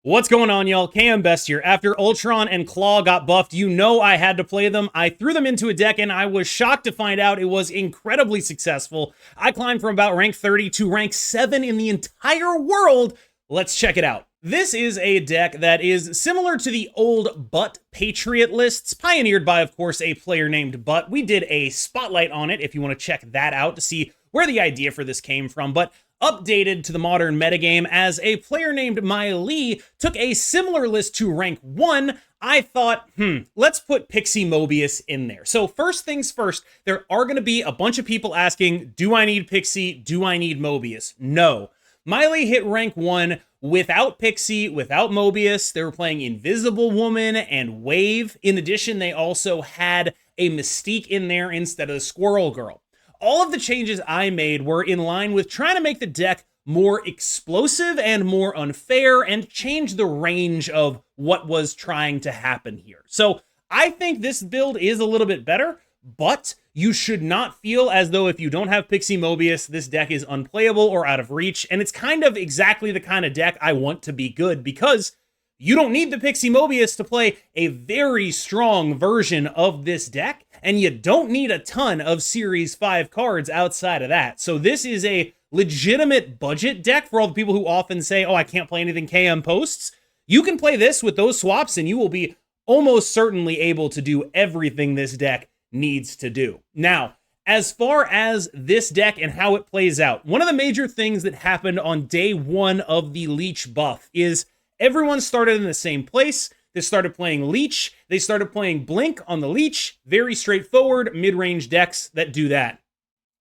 What's going on, y'all? KM Best here. After Ultron and Claw got buffed, you know I had to play them. I threw them into a deck, and I was shocked to find out it was incredibly successful. I climbed from about rank 30 to rank 7 in the entire world. Let's check it out. This is a deck that is similar to the old Butt Patriot lists, pioneered by, of course, a player named Butt. We did a spotlight on it if you want to check that out to see where the idea for this came from, but updated to the modern metagame as a player named Lee took a similar list to rank 1, I thought, let's put Pixie Mobius in there. So first things first, there are going to be a bunch of people asking, do I need Pixie? Do I need Mobius? No. Lee hit rank 1 without Pixie, without Mobius. They were playing Invisible Woman and Wave. In addition, they also had a Mystique in there instead of the Squirrel Girl. All of the changes I made were in line with trying to make the deck more explosive and more unfair and change the range of what was trying to happen here. So I think this build is a little bit better, but you should not feel as though if you don't have Pixie Mobius, this deck is unplayable or out of reach. And it's kind of exactly the kind of deck I want to be good, because you don't need the Pixie Mobius to play a very strong version of this deck, and you don't need a ton of Series 5 cards outside of that. So this is a legitimate budget deck for all the people who often say, oh, I can't play anything KM posts. You can play this with those swaps, and you will be almost certainly able to do everything this deck needs to do. Now, as far as this deck and how it plays out, one of the major things that happened on day 1 of the Leech buff is everyone started in the same place. They started playing Leech. They started playing Blink on the Leech. Very straightforward mid-range decks that do that.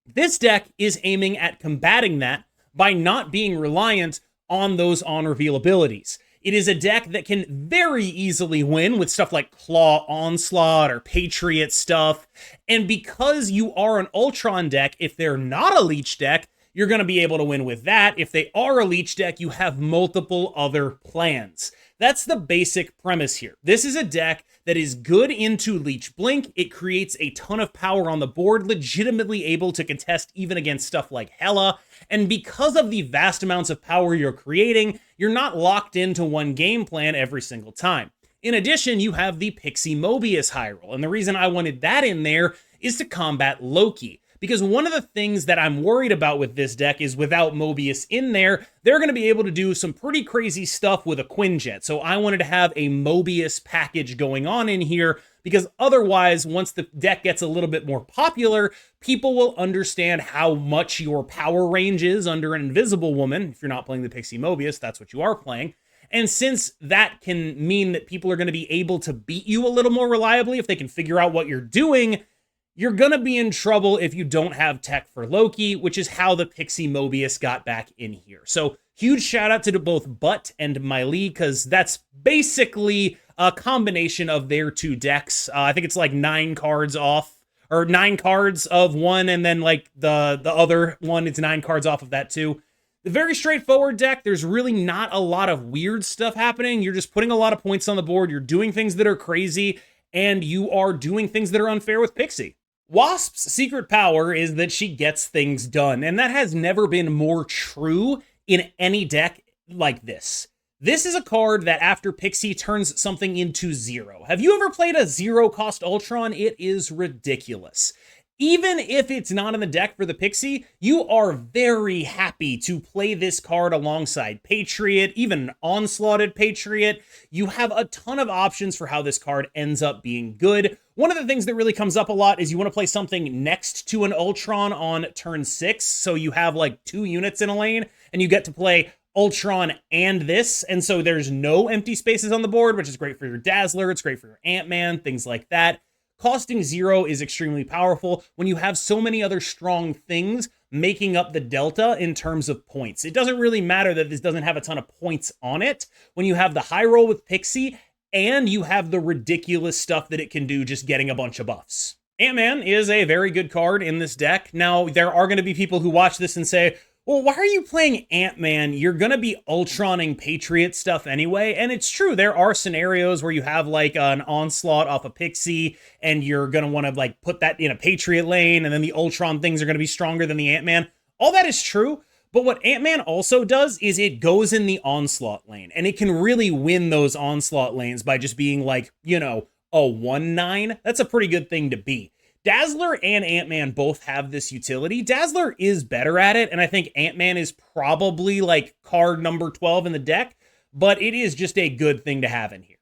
This deck is aiming at combating that by not being reliant on those on-reveal abilities. It is a deck that can very easily win with stuff like Claw Onslaught or Patriot stuff. And because you are an Ultron deck, if they're not a Leech deck, you're going to be able to win with that. If they are a Leech deck, you have multiple other plans. That's the basic premise here. This is a deck that is good into Leech Blink. It creates a ton of power on the board, legitimately able to contest even against stuff like Hela. And because of the vast amounts of power you're creating, you're not locked into one game plan every single time. In addition, you have the Pixie Mobius high roll. And the reason I wanted that in there is to combat Loki. Because one of the things that I'm worried about with this deck is without Mobius in there, they're going to be able to do some pretty crazy stuff with a Quinjet. So I wanted to have a Mobius package going on in here, because otherwise, once the deck gets a little bit more popular, people will understand how much your power range is under an Invisible Woman. If you're not playing the Pixie Mobius, that's what you are playing. And since that can mean that people are going to be able to beat you a little more reliably if they can figure out what you're doing, you're gonna be in trouble if you don't have tech for Loki, which is how the Pixie Mobius got back in here. So huge shout out to both Butt and Lee, because that's basically a combination of their two decks. I think it's like 9 cards off, or 9 cards of one, and then like the other one, it's 9 cards off of that too. The very straightforward deck, there's really not a lot of weird stuff happening. You're just putting a lot of points on the board, you're doing things that are crazy, and you are doing things that are unfair with Pixie. Wasp's secret power is that she gets things done, and that has never been more true in any deck like this. This is a card that after Pixie turns something into 0. Have you ever played a 0-cost Ultron? It is ridiculous. Even if it's not in the deck for the Pixie, you are very happy to play this card alongside Patriot, even Onslaughted Patriot. You have a ton of options for how this card ends up being good. One of the things that really comes up a lot is you want to play something next to an Ultron on turn 6, so you have like 2 units in a lane, and you get to play Ultron and this, and so there's no empty spaces on the board, which is great for your Dazzler, it's great for your Ant-Man, things like that. Costing 0 is extremely powerful when you have so many other strong things making up the delta in terms of points. It doesn't really matter that this doesn't have a ton of points on it when you have the high roll with Pixie and you have the ridiculous stuff that it can do just getting a bunch of buffs. Ant-Man is a very good card in this deck. Now, there are going to be people who watch this and say, well, why are you playing Ant-Man? You're going to be Ultroning Patriot stuff anyway. And it's true. There are scenarios where you have like an Onslaught off a Pixie and you're going to want to like put that in a Patriot lane. And then the Ultron things are going to be stronger than the Ant-Man. All that is true. But what Ant-Man also does is it goes in the onslaught lane, and it can really win those onslaught lanes by just being like, you know, a 1-9. That's a pretty good thing to be. Dazzler and Ant-Man both have this utility. Dazzler is better at it, and I think Ant-Man is probably like card number 12 in the deck, but it is just a good thing to have in here.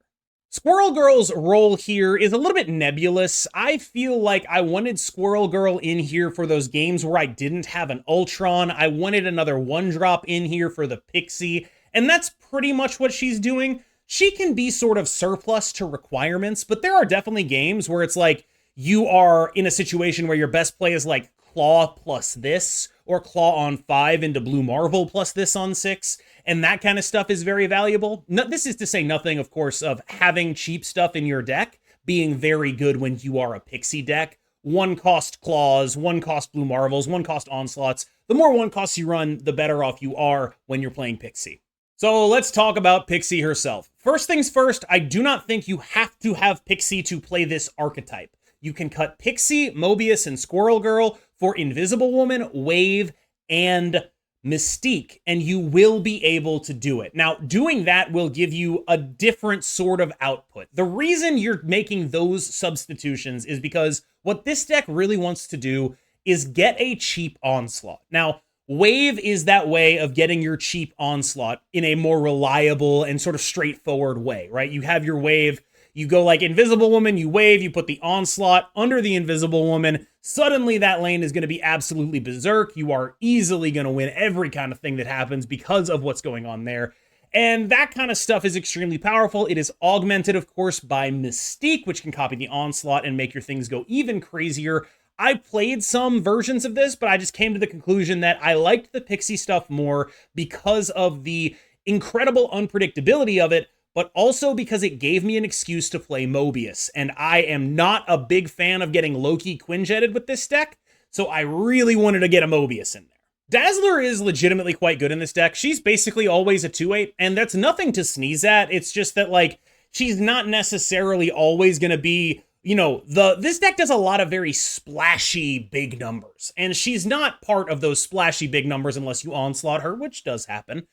Squirrel Girl's role here is a little bit nebulous. I feel like I wanted Squirrel Girl in here for those games where I didn't have an Ultron. I wanted another 1-drop in here for the Pixie, and that's pretty much what she's doing. She can be sort of surplus to requirements, but there are definitely games where it's like you are in a situation where your best play is like Claw plus this, or Claw on 5 into Blue Marvel plus this on 6, and that kind of stuff is very valuable. No, this is to say nothing, of course, of having cheap stuff in your deck being very good when you are a Pixie deck. 1-cost Claws, 1-cost Blue Marvels, 1-cost Onslaughts. The more 1-costs you run, the better off you are when you're playing Pixie. So let's talk about Pixie herself. First things first, I do not think you have to have Pixie to play this archetype. You can cut Pixie, Mobius, and Squirrel Girl for Invisible Woman, Wave, and Mystique, and you will be able to do it. Now, doing that will give you a different sort of output. The reason you're making those substitutions is because what this deck really wants to do is get a cheap Onslaught. Now, Wave is that way of getting your cheap Onslaught in a more reliable and sort of straightforward way, right? You have your Wave, you go like Invisible Woman, you wave, you put the Onslaught under the Invisible Woman. Suddenly that lane is going to be absolutely berserk. You are easily going to win every kind of thing that happens because of what's going on there. And that kind of stuff is extremely powerful. It is augmented, of course, by Mystique, which can copy the Onslaught and make your things go even crazier. I played some versions of this, but I just came to the conclusion that I liked the Pixie stuff more because of the incredible unpredictability of it, but also because it gave me an excuse to play Mobius. And I am not a big fan of getting Loki Quinjetted with this deck, so I really wanted to get a Mobius in there. Dazzler is legitimately quite good in this deck. She's basically always a 2/8, and that's nothing to sneeze at. It's just that, like, she's not necessarily always going to be, you know, this deck does a lot of very splashy big numbers, and she's not part of those splashy big numbers unless you onslaught her, which does happen.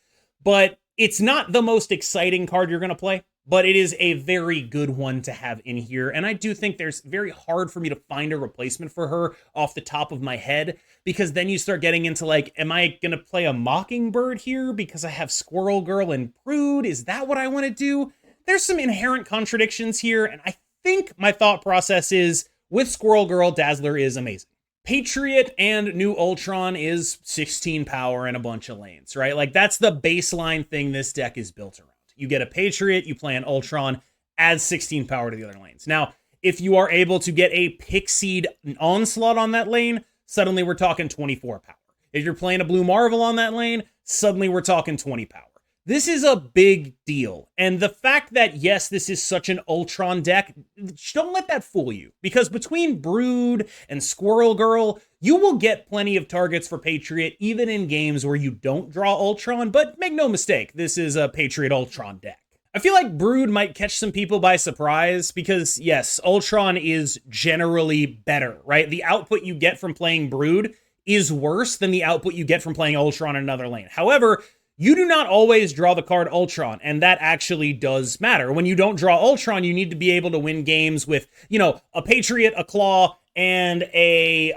But it's not the most exciting card you're going to play, but it is a very good one to have in here. And I do think there's very hard for me to find a replacement for her off the top of my head, because then you start getting into like, am I going to play a Mockingbird here because I have Squirrel Girl and Brood? Is that what I want to do? There's some inherent contradictions here, and I think my thought process is, with Squirrel Girl, Dazzler is amazing. Patriot and New Ultron is 16 power and a bunch of lanes, right? Like, that's the baseline thing this deck is built around. You get a Patriot, you play an Ultron, add 16 power to the other lanes. Now, if you are able to get a Pixied Onslaught on that lane, suddenly we're talking 24 power. If you're playing a Blue Marvel on that lane, suddenly we're talking 20 power. This is a big deal. And the fact that, yes, this is such an Ultron deck, don't let that fool you. Because between Brood and Squirrel Girl, you will get plenty of targets for Patriot, even in games where you don't draw Ultron. But make no mistake, this is a Patriot Ultron deck. I feel like Brood might catch some people by surprise because, yes, Ultron is generally better, right? The output you get from playing Brood is worse than the output you get from playing Ultron in another lane. However, you do not always draw the card Ultron, and that actually does matter. When you don't draw Ultron, you need to be able to win games with, you know, a Patriot, a Claw, and a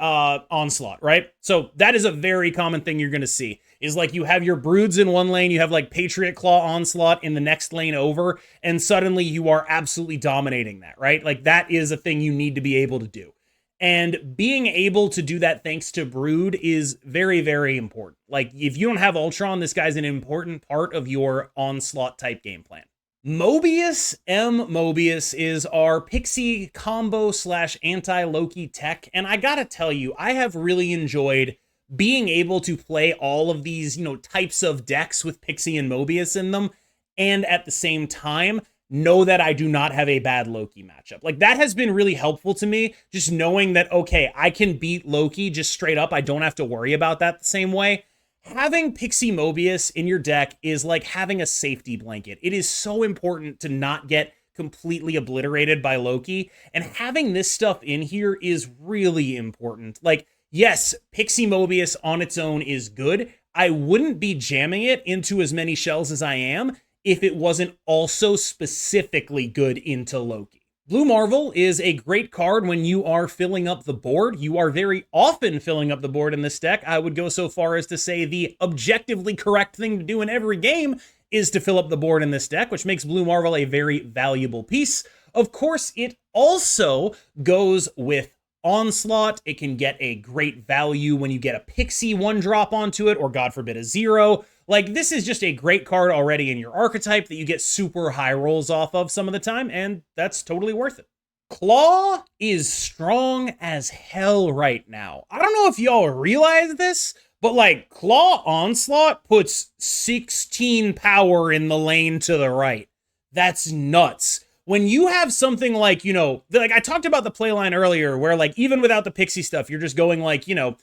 Onslaught, right? So that is a very common thing you're going to see, is like you have your Broods in one lane, you have like Patriot, Claw, Onslaught in the next lane over, and suddenly you are absolutely dominating that, right? Like, that is a thing you need to be able to do. And being able to do that thanks to Brood is very, very important. Like, if you don't have Ultron, this guy's an important part of your Onslaught type game plan. Mobius Mobius is our Pixie combo / anti-Loki tech. And I gotta tell you, I have really enjoyed being able to play all of these, you know, types of decks with Pixie and Mobius in them. And at the same time, know that I do not have a bad Loki matchup. Like, that has been really helpful to me, just knowing that, okay, I can beat Loki just straight up. I don't have to worry about that the same way. Having Pixie Mobius in your deck is like having a safety blanket. It is so important to not get completely obliterated by Loki, and having this stuff in here is really important. Like, yes, Pixie Mobius on its own is good. I wouldn't be jamming it into as many shells as I am if it wasn't also specifically good into Loki. Blue Marvel is a great card when you are filling up the board. You are very often filling up the board in this deck. I would go so far as to say the objectively correct thing to do in every game is to fill up the board in this deck, which makes Blue Marvel a very valuable piece. Of course, it also goes with Onslaught. It can get a great value when you get a Pixie 1-drop onto it, or God forbid a 0. Like, this is just a great card already in your archetype that you get super high rolls off of some of the time, and that's totally worth it. Claw is strong as hell right now. I don't know if y'all realize this, but like, Claw Onslaught puts 16 power in the lane to the right. That's nuts. When you have something like, you know, like I talked about the playline earlier, where like, even without the Pixie stuff, you're just going like, you know,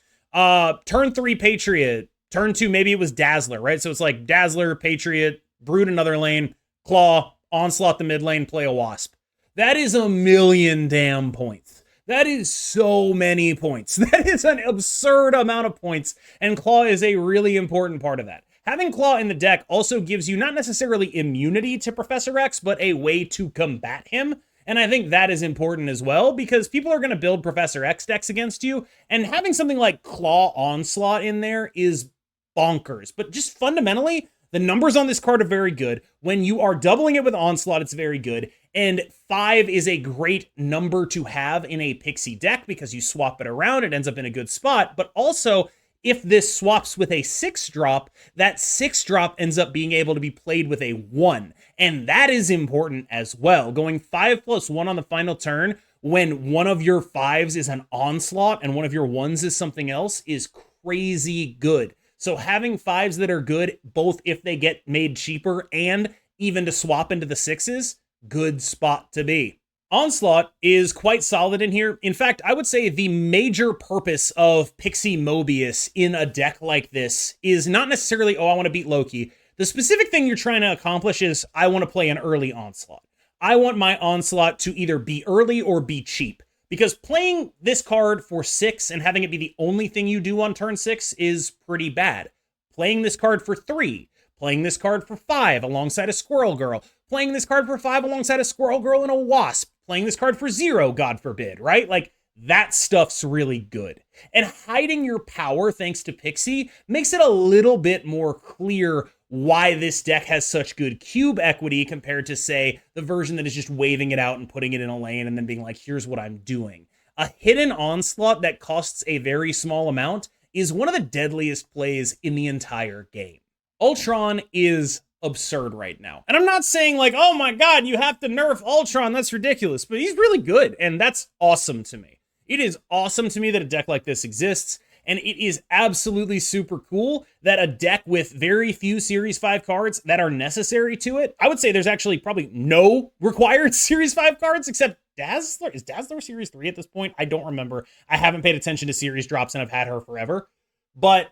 turn 3 Patriot, turn 2, maybe it was Dazzler, right? So it's like Dazzler, Patriot, Brood another lane, Claw, Onslaught the mid lane, play a Wasp. That is a million damn points. That is so many points. That is an absurd amount of points, and Claw is a really important part of that. Having Claw in the deck also gives you not necessarily immunity to Professor X, but a way to combat him. And I think that is important as well, because people are going to build Professor X decks against you, and having something like Claw Onslaught in there is bonkers. But just fundamentally, the numbers on this card are very good. When you are doubling it with Onslaught, it's very good. And 5 is a great number to have in a Pixie deck because you swap it around, it ends up in a good spot. But also, if this swaps with a 6-drop, that 6-drop ends up being able to be played with a 1. And that is important as well. Going 5+1 on the final turn when one of your 5s is an Onslaught and one of your 1s is something else is crazy good. So having 5s that are good, both if they get made cheaper and even to swap into the 6s, good spot to be. Onslaught is quite solid in here. In fact, I would say the major purpose of Pixie Mobius in a deck like this is not necessarily, oh, I want to beat Loki. The specific thing you're trying to accomplish is, I want to play an early Onslaught. I want my Onslaught to either be early or be cheap. Because playing this card for 6 and having it be the only thing you do on turn 6 is pretty bad. Playing this card for 3, playing this card for 5 alongside a Squirrel Girl, playing this card for 5 alongside a Squirrel Girl and a Wasp, playing this card for 0, God forbid, right? Like, that stuff's really good. And hiding your power thanks to Pixie makes it a little bit more clear why this deck has such good cube equity compared to, say, the version that is just waving it out and putting it in a lane and then being like, here's what I'm doing. A hidden Onslaught that costs a very small amount is one of the deadliest plays in the entire game. Ultron is absurd right now. And I'm not saying like, oh my god, you have to nerf Ultron, that's ridiculous, but he's really good, and that's awesome to me. It is awesome to me that a deck like this exists, and it is absolutely super cool that a deck with very few Series 5 cards that are necessary to it, I would say there's actually probably no required Series 5 cards except Dazzler. Is Dazzler Series 3 at this point? I don't remember. I haven't paid attention to series drops and I've had her forever. But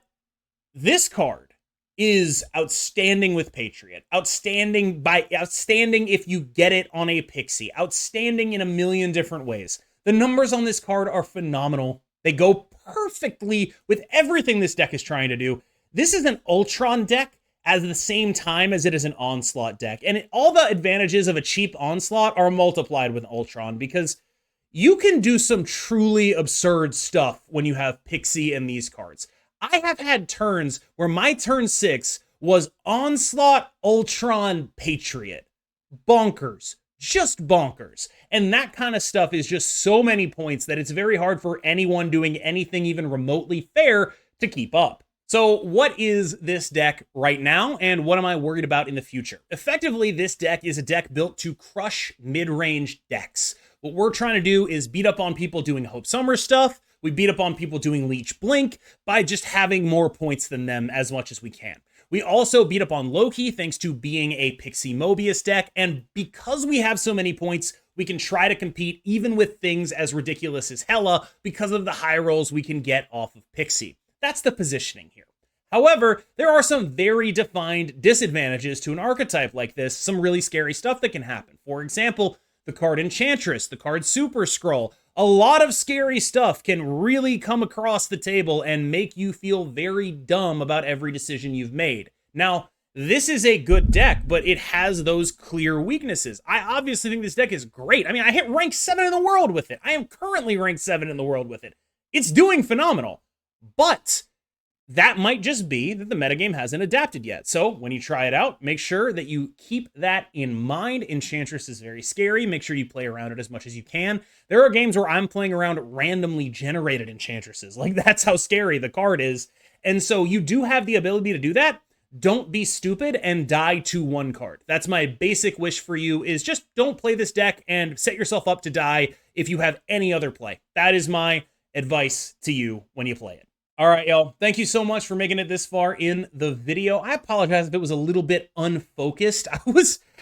this card is outstanding with Patriot. Outstanding if you get it on a Pixie. Outstanding in a million different ways. The numbers on this card are phenomenal. They go perfectly with everything this deck is trying to do. This is an Ultron deck at the same time as it is an Onslaught deck. And all the advantages of a cheap Onslaught are multiplied with Ultron because you can do some truly absurd stuff when you have Pixie and these cards. I have had turns where my turn 6 was Onslaught, Ultron, Patriot. Bonkers. Just bonkers. And that kind of stuff is just so many points that it's very hard for anyone doing anything even remotely fair to keep up. So what is this deck right now, and what am I worried about in the future? Effectively, this deck is a deck built to crush mid-range decks. What we're trying to do is beat up on people doing Hope Summer stuff. We beat up on people doing Leech Blink by just having more points than them as much as we can. We also beat up on Loki thanks to being a Pixie Mobius deck, and because we have so many points, we can try to compete even with things as ridiculous as Hela because of the high rolls we can get off of Pixie. That's the positioning here. However, there are some very defined disadvantages to an archetype like this, some really scary stuff that can happen. For example, the card Enchantress, the card Super Scroll, A lot of scary stuff can really come across the table and make you feel very dumb about every decision you've made. Now, this is a good deck, but it has those clear weaknesses. I obviously think this deck is great. I mean, I hit rank 7 in the world with it. I am currently ranked 7 in the world with it. It's doing phenomenal. But that might just be that the metagame hasn't adapted yet. So when you try it out, make sure that you keep that in mind. Enchantress is very scary. Make sure you play around it as much as you can. There are games where I'm playing around randomly generated enchantresses. Like, that's how scary the card is. And so you do have the ability to do that. Don't be stupid and die to one card. That's my basic wish for you, is just don't play this deck and set yourself up to die if you have any other play. That is my advice to you when you play it. All right, y'all. Thank you so much for making it this far in the video. I apologize if it was a little bit unfocused.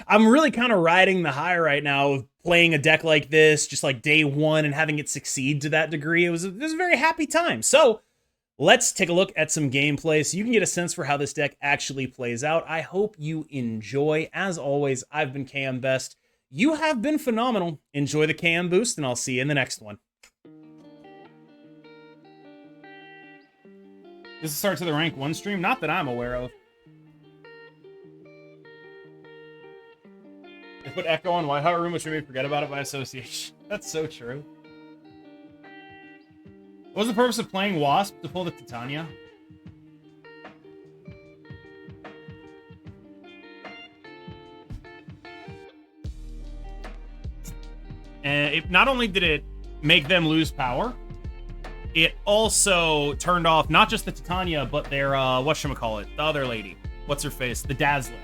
I'm really kind of riding the high right now of playing a deck like this, just like day one, and having it succeed to that degree. It was a very happy time. So let's take a look at some gameplay so you can get a sense for how this deck actually plays out. I hope you enjoy. As always, I've been KM Best. You have been phenomenal. Enjoy the KM boost, and I'll see you in the next one. This is start to the rank 1 stream? Not that I'm aware of. They put Echo on White Hot Room, which made me forget about it by association. That's so true. What was the purpose of playing Wasp to pull the Titania? And not only did it make them lose power, it also turned off not just the Titania, but their, whatchamacallit, the other lady. What's her face? The Dazzler.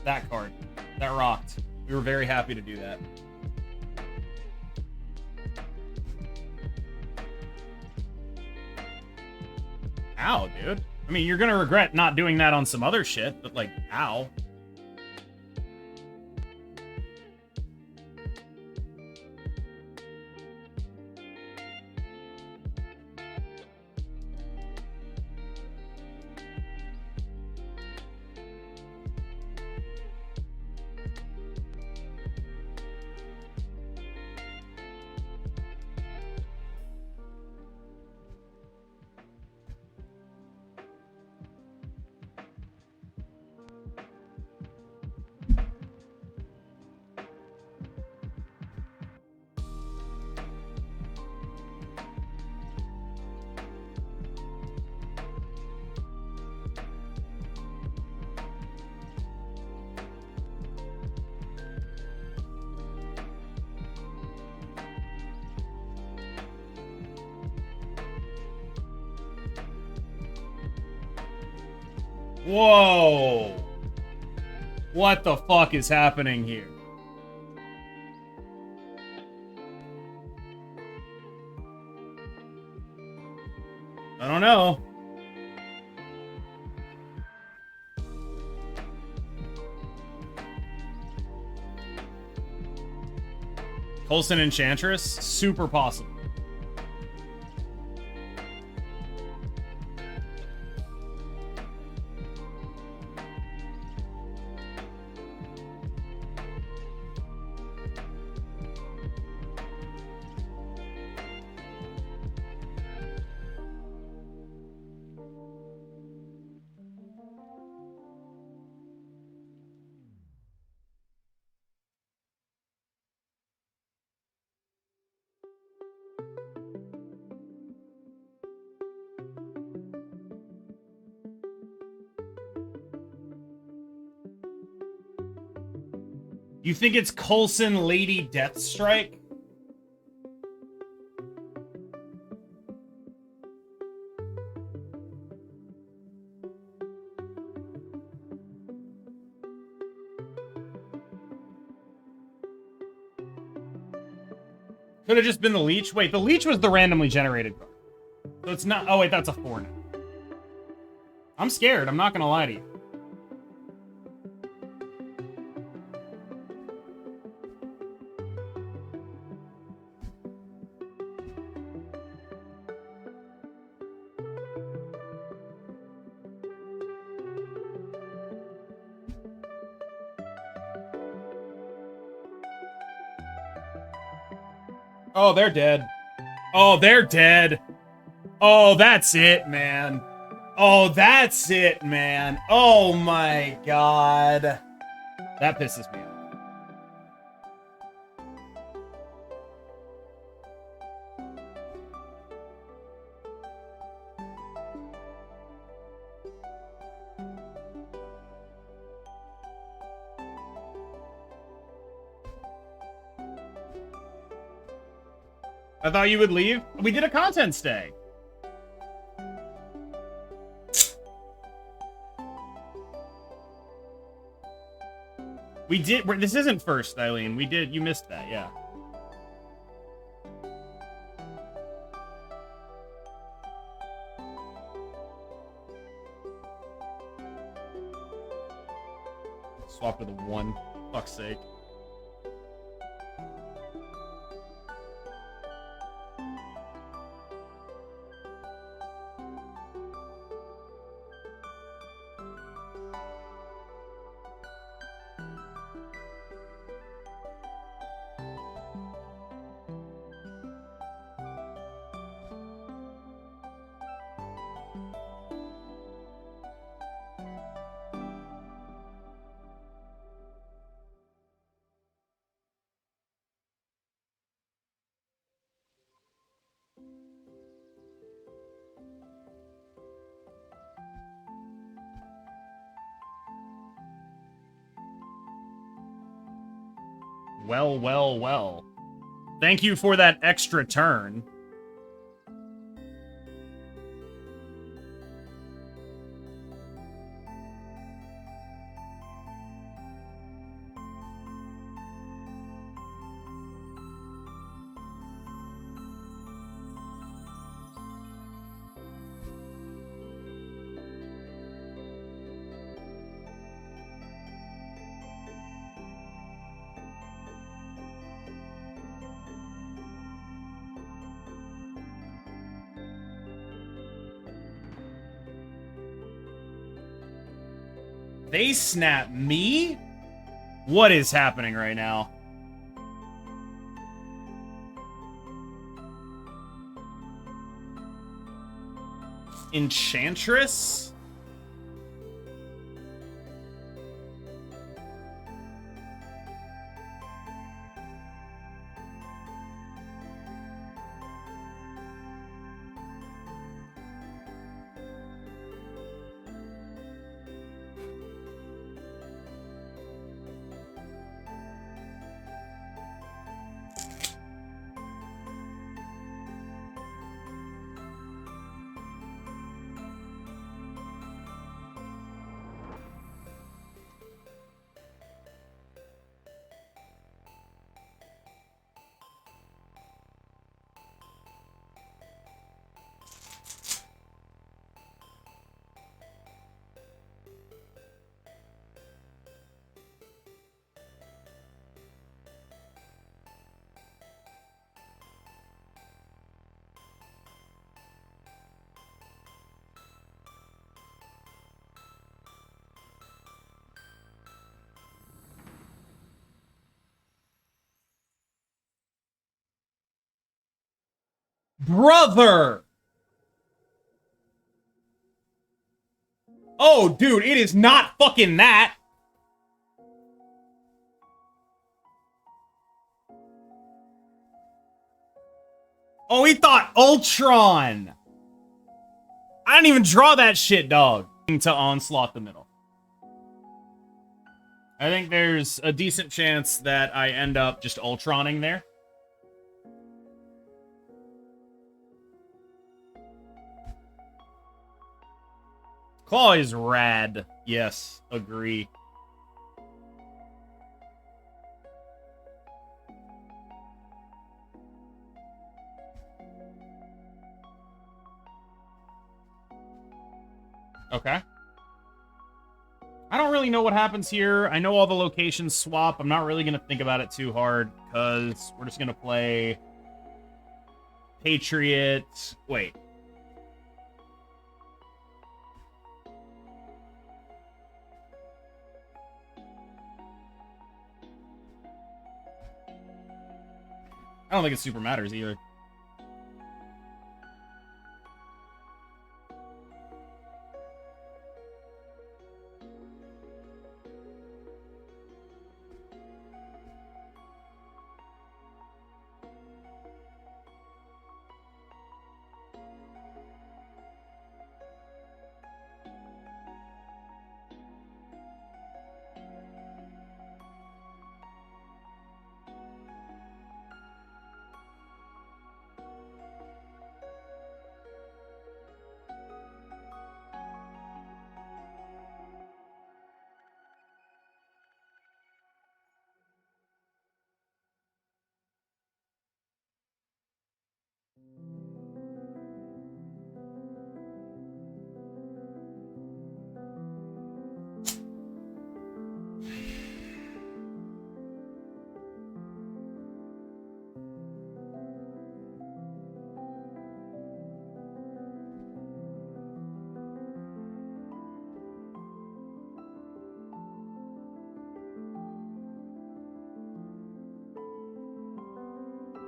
That card. That rocked. We were very happy to do that. Ow, dude. I mean, you're gonna regret not doing that on some other shit, but, like, ow. Whoa! What the fuck is happening here? I don't know. Coulson Enchantress? Super possible. You think it's Coulson Lady Deathstrike? Could have just been the Leech. Wait, the Leech was the randomly generated card. So it's not... Oh, wait, that's a 4 now. I'm scared. I'm not going to lie to you. Oh, they're dead. Oh, they're dead. Oh, that's it, man. Oh, that's it, man. Oh my god. That pisses me off. I thought you would leave. We did a content stay. We did. This isn't first, Eileen. We did. You missed that, yeah. Swap to the 1. Fuck's sake. Well, well, well. Thank you for that extra turn. They snap me? What is happening right now? Enchantress? Brother! Oh, dude, it is not fucking that. Oh, he thought Ultron. I didn't even draw that shit, dog. To onslaught the middle. I think there's a decent chance that I end up just Ultroning there. Claw is rad. Yes, agree. Okay. I don't really know what happens here. I know all the locations swap. I'm not really going to think about it too hard, because we're just going to play Patriot. Wait. I don't think it super matters either.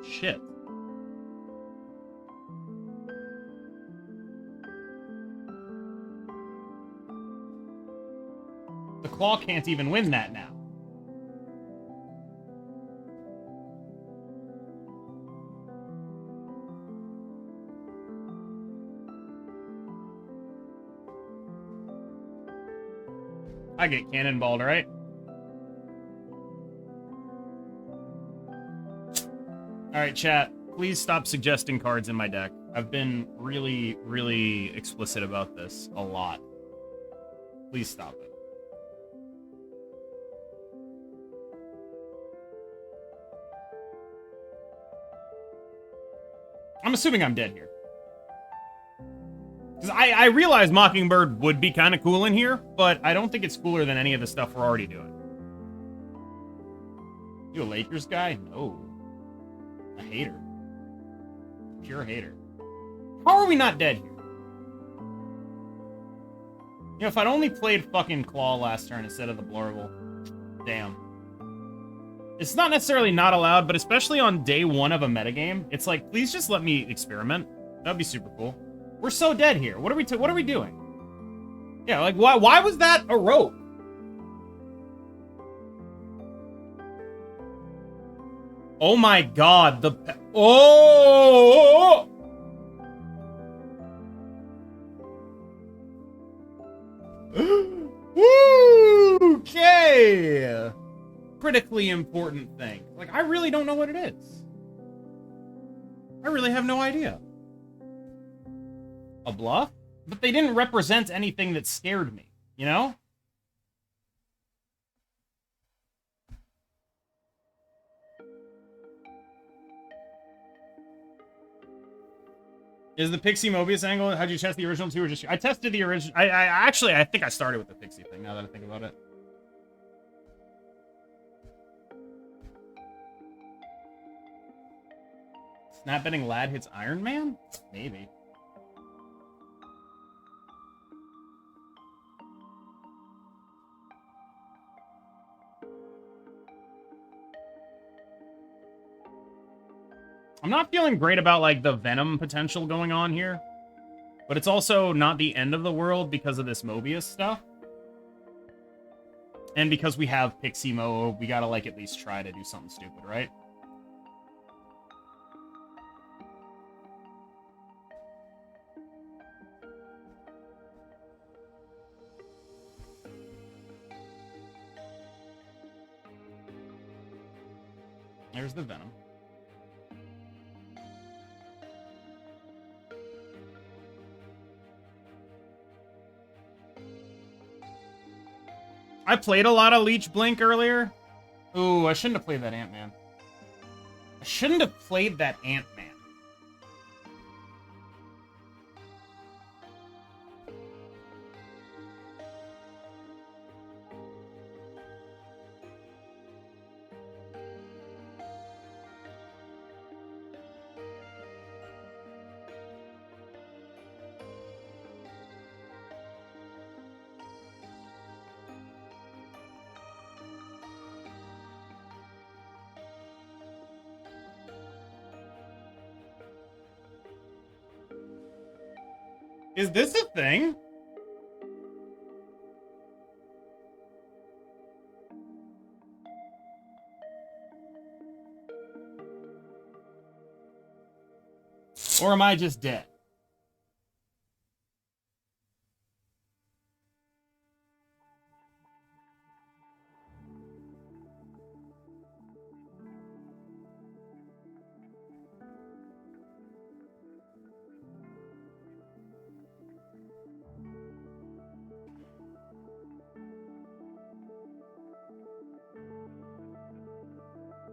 Shit. The claw can't even win that now. I get cannonballed, right? Alright, chat. Please stop suggesting cards in my deck. I've been really, really explicit about this a lot. Please stop it. I'm assuming I'm dead here. Because I realize Mockingbird would be kind of cool in here, but I don't think it's cooler than any of the stuff we're already doing. You a Lakers guy? No. A hater. Pure hater. How are we not dead here? You know, if I'd only played fucking Claw last turn instead of the Blurble. Damn. It's not necessarily not allowed, but especially on day one of a metagame, it's like, please just let me experiment. That'd be super cool. We're so dead here. What are we doing? Yeah, like, why was that a rope? Oh my god, oh! Okay! Critically important thing. Like, I really don't know what it is. I really have no idea. A bluff? But they didn't represent anything that scared me, you know? Is the Pixie Mobius angle? How'd you test the original two or just... I tested the original... I think I started with the Pixie thing, now that I think about it. Snapbending Lad hits Iron Man? Maybe. I'm not feeling great about, like, the Venom potential going on here. But it's also not the end of the world because of this Mobius stuff. And because we have Pixie Mob, we gotta, like, at least try to do something stupid, right? There's the Venom. I played a lot of Leech Blink earlier. Ooh, I shouldn't have played that Ant-Man. I shouldn't have played that Ant-Man. Is this a thing? Or am I just dead?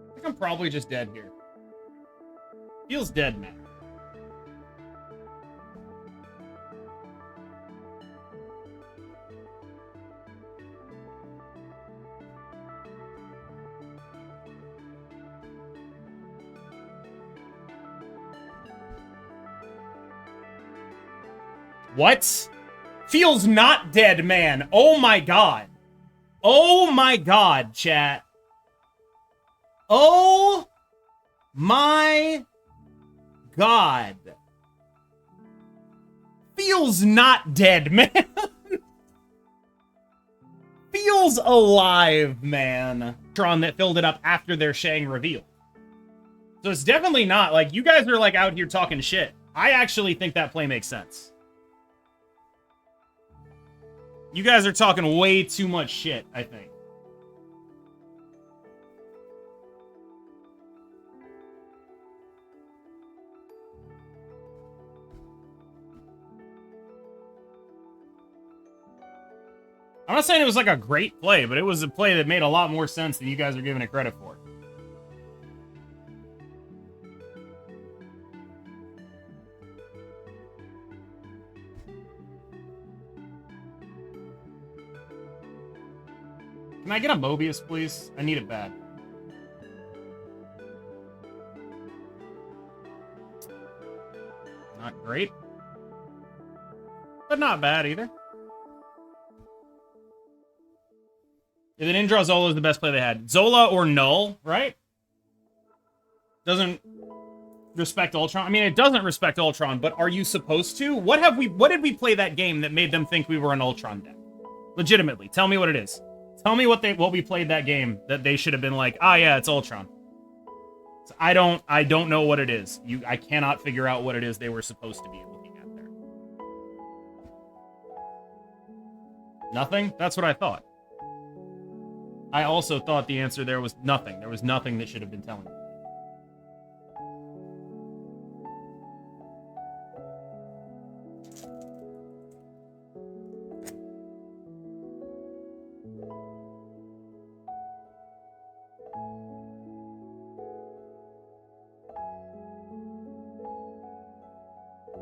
I think I'm probably just dead here. Feels dead, man. What? Feels not dead, man. Oh my god. Oh my god, chat. Oh my god. Feels not dead, man. Feels alive, man. Tron that filled it up after their Shang reveal. So it's definitely not, like, you guys are, like, out here talking shit. I actually think that play makes sense. You guys are talking way too much shit, I think. I'm not saying it was like a great play, but it was a play that made a lot more sense than you guys are giving it credit for. Can I get a Mobius, please? I need it bad. Not great. But not bad either. Yeah, the Ninja Zola is the best play they had. Zola or Null, right? Doesn't respect Ultron. I mean, it doesn't respect Ultron, but are you supposed to? What did we play that game that made them think we were an Ultron deck? Legitimately, tell me what it is. Tell me what we played that game that they should have been like, ah, yeah, it's Ultron. So I don't know what it is. I cannot figure out what it is they were supposed to be looking at there. Nothing? That's what I thought. I also thought the answer there was nothing. There was nothing that should have been telling me.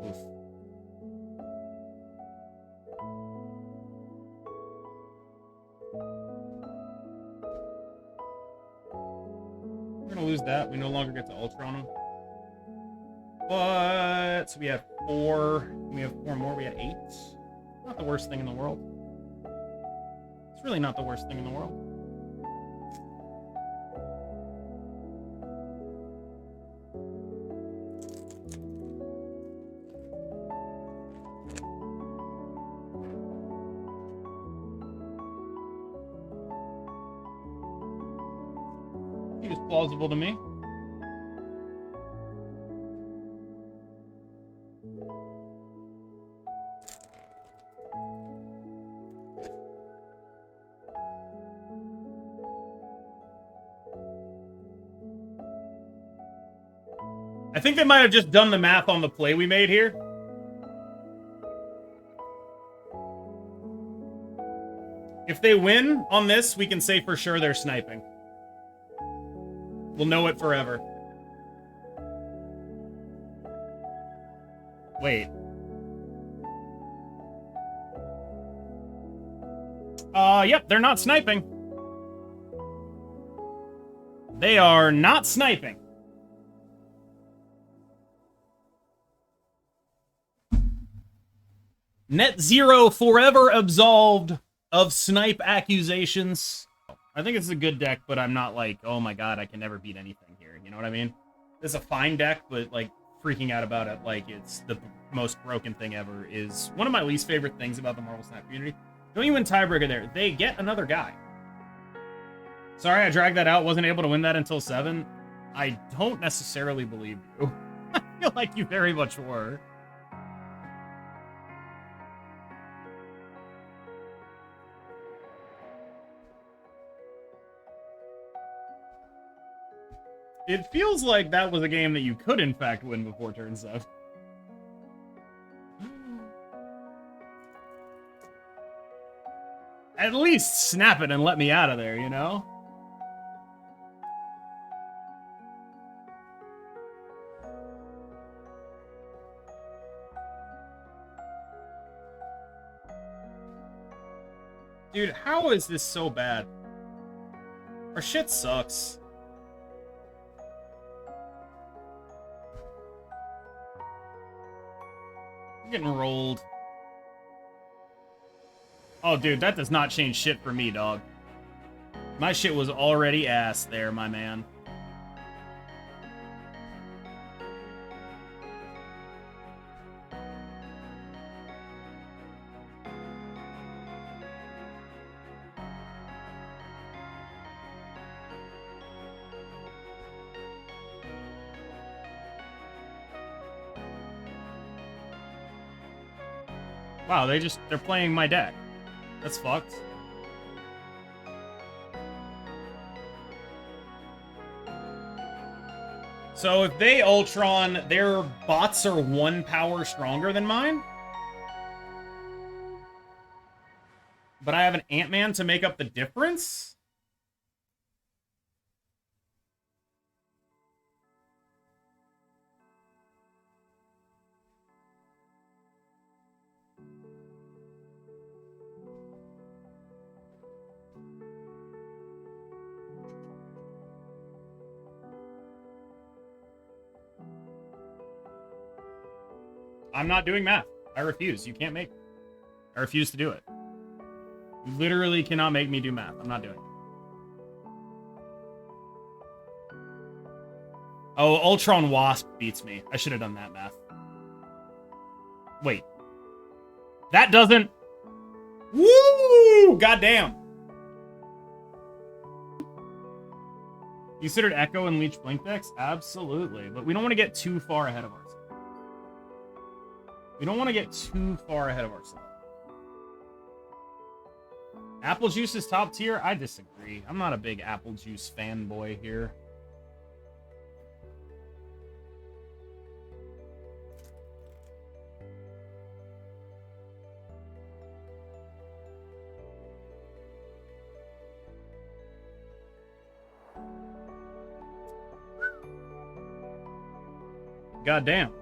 Oof. We're gonna lose that. We no longer get to Ultron him. But so we have 4. We have 4 more. We had 8. Not the worst thing in the world. It's really not the worst thing in the world. Seems plausible to me. I think they might have just done the math on the play we made here. If they win on this, we can say for sure they're sniping. We'll know it forever. Wait. Yep, they're not sniping. They are not sniping. Net Zero forever absolved of snipe accusations. I think it's a good deck, but I'm not like, oh my god, I can never beat anything here. You know what I mean? It's a fine deck, but like freaking out about it like it's the most broken thing ever is one of my least favorite things about the Marvel Snap community. Don't you win tiebreaker there. They get another guy. Sorry I dragged that out. Wasn't able to win that until 7. I don't necessarily believe you. I feel like you very much were. It feels like that was a game that you could, in fact, win before turn 7. At least snap it and let me out of there, you know? Dude, how is this so bad? Our shit sucks. I'm getting rolled. Oh, dude, that does not change shit for me, dog. My shit was already ass there, my man. Wow, they're playing my deck. That's fucked. So if they Ultron, their bots are 1 power stronger than mine? But I have an Ant-Man to make up the difference? I'm not doing math. I refuse. You can't make me. I refuse to do it. You literally cannot make me do math. I'm not doing it. Oh, Ultron Wasp beats me. I should have done that math. Wait. That doesn't... Woo! Goddamn. Considered Echo and Leech Blink decks? Absolutely. But we don't want to get too far ahead of ourselves. We don't want to get too far ahead of ourselves. Apple Juice is top tier? I disagree. I'm not a big Apple Juice fanboy here. Goddamn.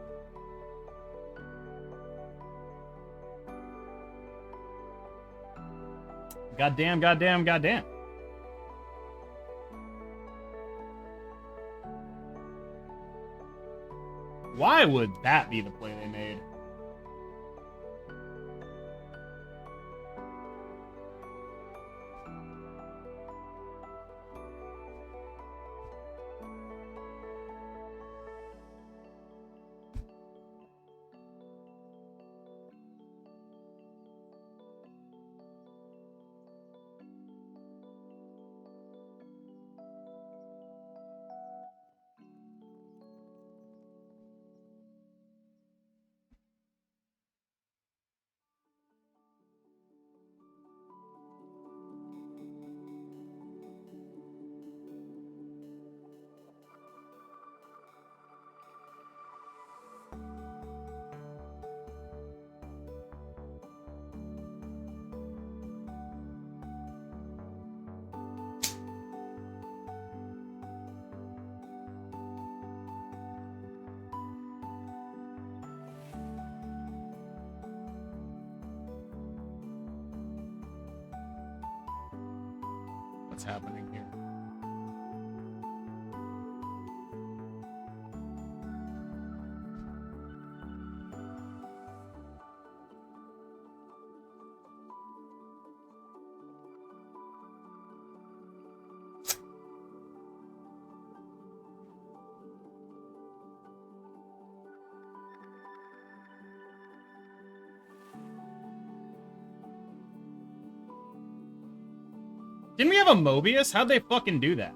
Goddamn, goddamn, goddamn. Why would that be the play they made? What's happening here? Didn't we have a Mobius? How'd they fucking do that?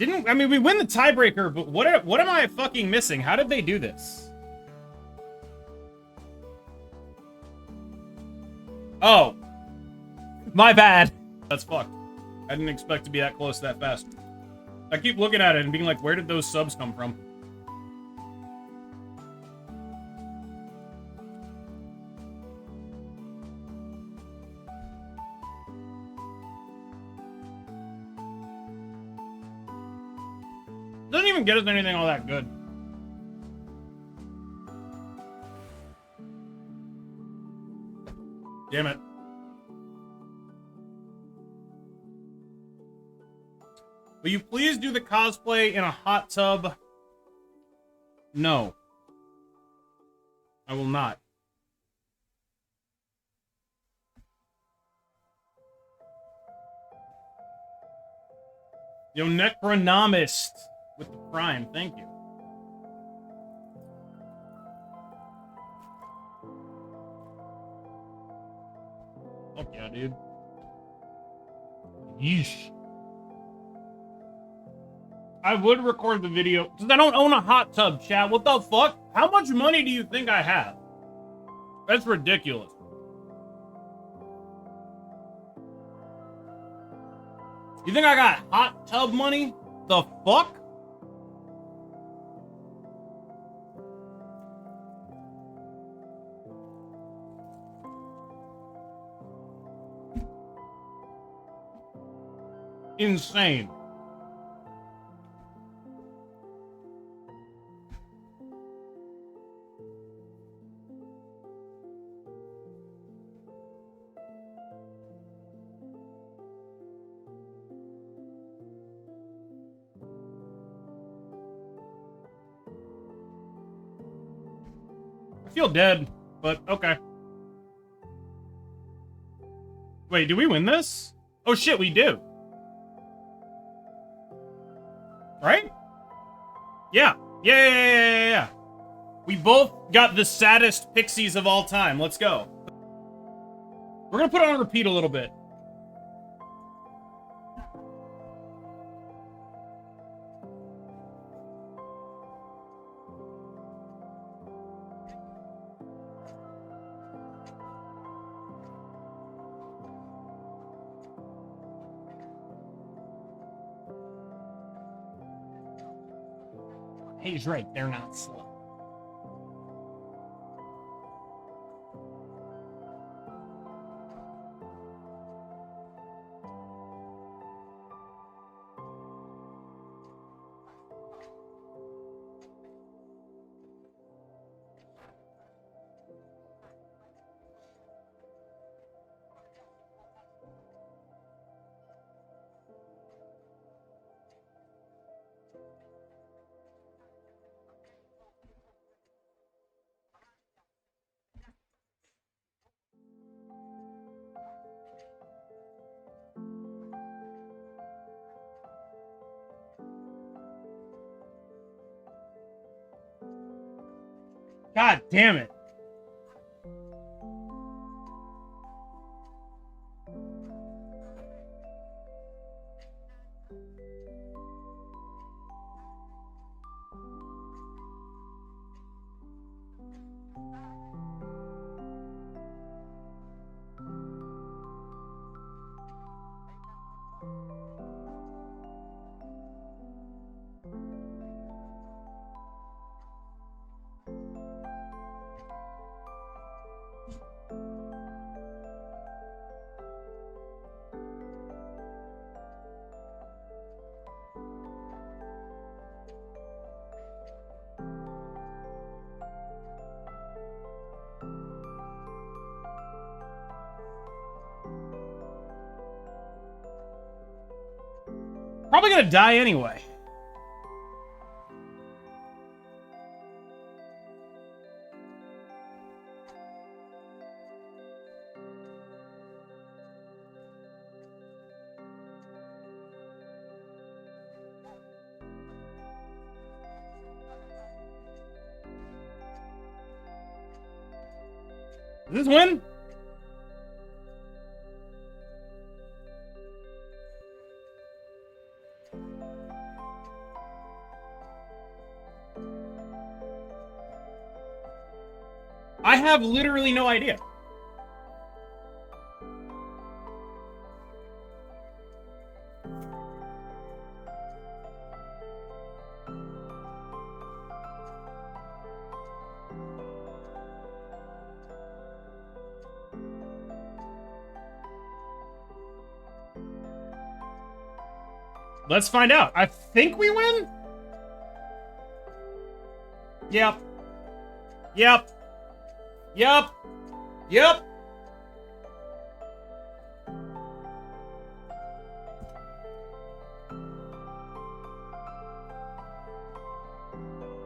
I mean, we win the tiebreaker, but what am I fucking missing? How did they do this? Oh. My bad. That's fucked. I didn't expect to be that close that fast. I keep looking at it and being like, where did those subs come from? Doesn't even get us anything all that good. Damn it. Will you please do the cosplay in a hot tub? No. I will not. Yo, Necronomist with the Prime. Thank you. Fuck yeah, dude. Yeesh. I would record the video, because I don't own a hot tub, chat. What the fuck? How much money do you think I have? That's ridiculous. You think I got hot tub money? The fuck? Insane. I feel dead, but okay. Wait, do we win this? Oh shit, we do. Right? Yeah. Yeah. We both got the saddest pixies of all time. Let's go. We're gonna put it on repeat a little bit. He's right, they're not slow. God damn it. Probably gonna die anyway. Does this win? I have literally no idea. Let's find out. I think we win? Yep. Yep. Yep. Yep.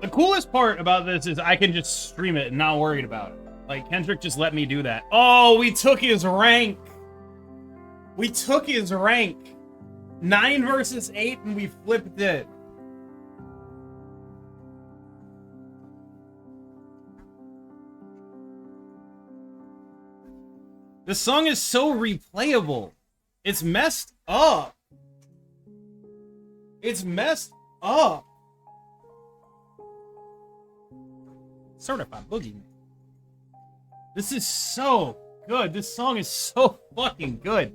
The coolest part about this is I can just stream it and not worried about it. Like, Kendrick just let me do that. Oh, we took his rank. We took his rank. 9 versus 8, and we flipped it. This song is so replayable. It's messed up. It's messed up. Certified Boogeyman. This is so good. This song is so fucking good.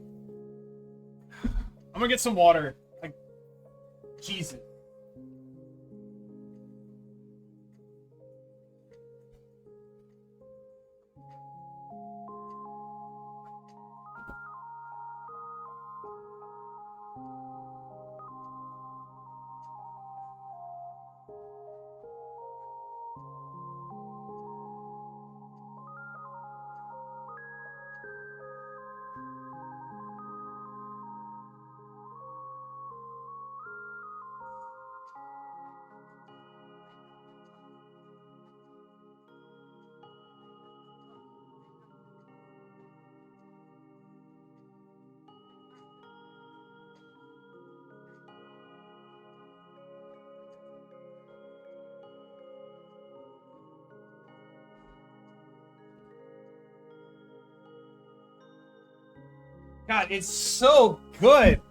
I'm gonna get some water. Like, Jesus. God, it's so good.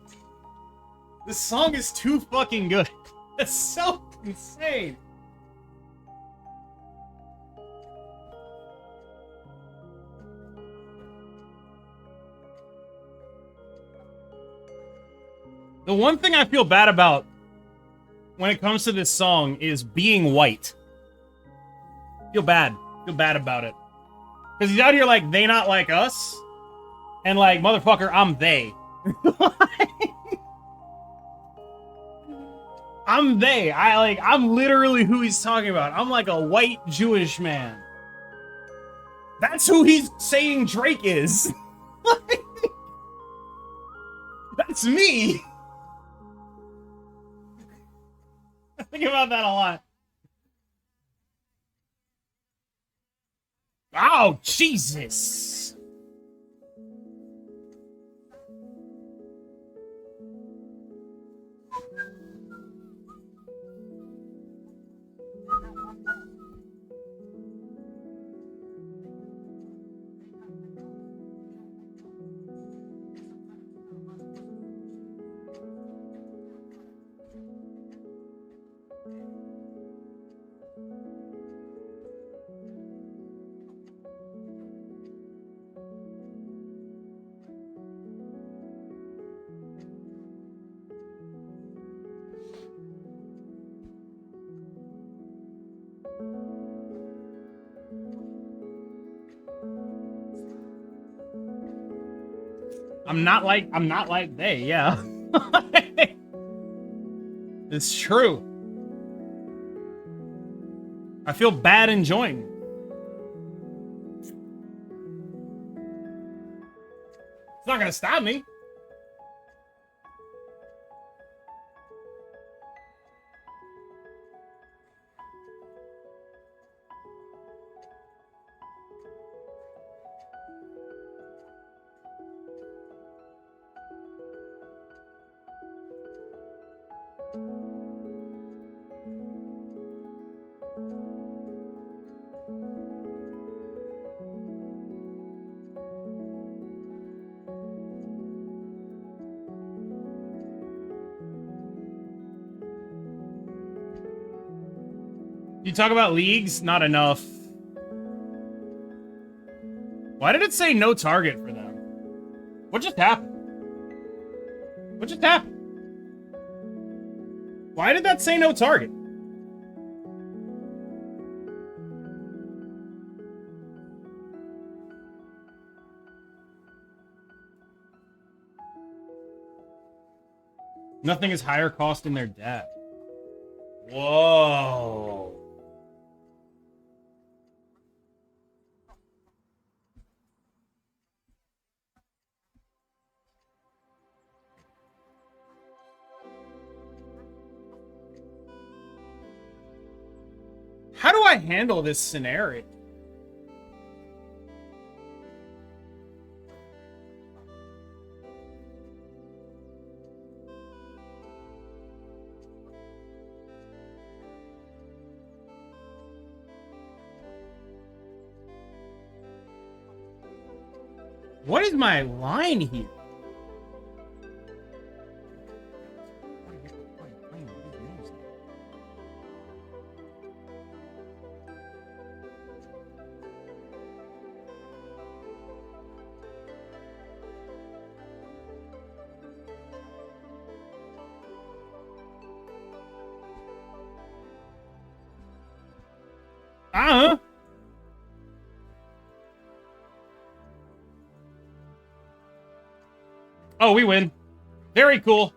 This song is too fucking good. It's so insane. The one thing I feel bad about when it comes to this song is being white. Feel bad about it. Because he's out here like, they not like us. And like, motherfucker, I'm they. I'm they. I'm literally who he's talking about. I'm like a white Jewish man. That's who he's saying Drake is. That's me. I think about that a lot. Oh, Jesus. I'm not like they, yeah. It's true. I feel bad enjoying it. It's not gonna stop me. You talk about leagues? Not enough. Why did it say no target for them? What just happened? What just happened? Why did that say no target? Nothing is higher cost in their deck. Whoa. How do I handle this scenario? What is my line here? Oh, we win. Very cool.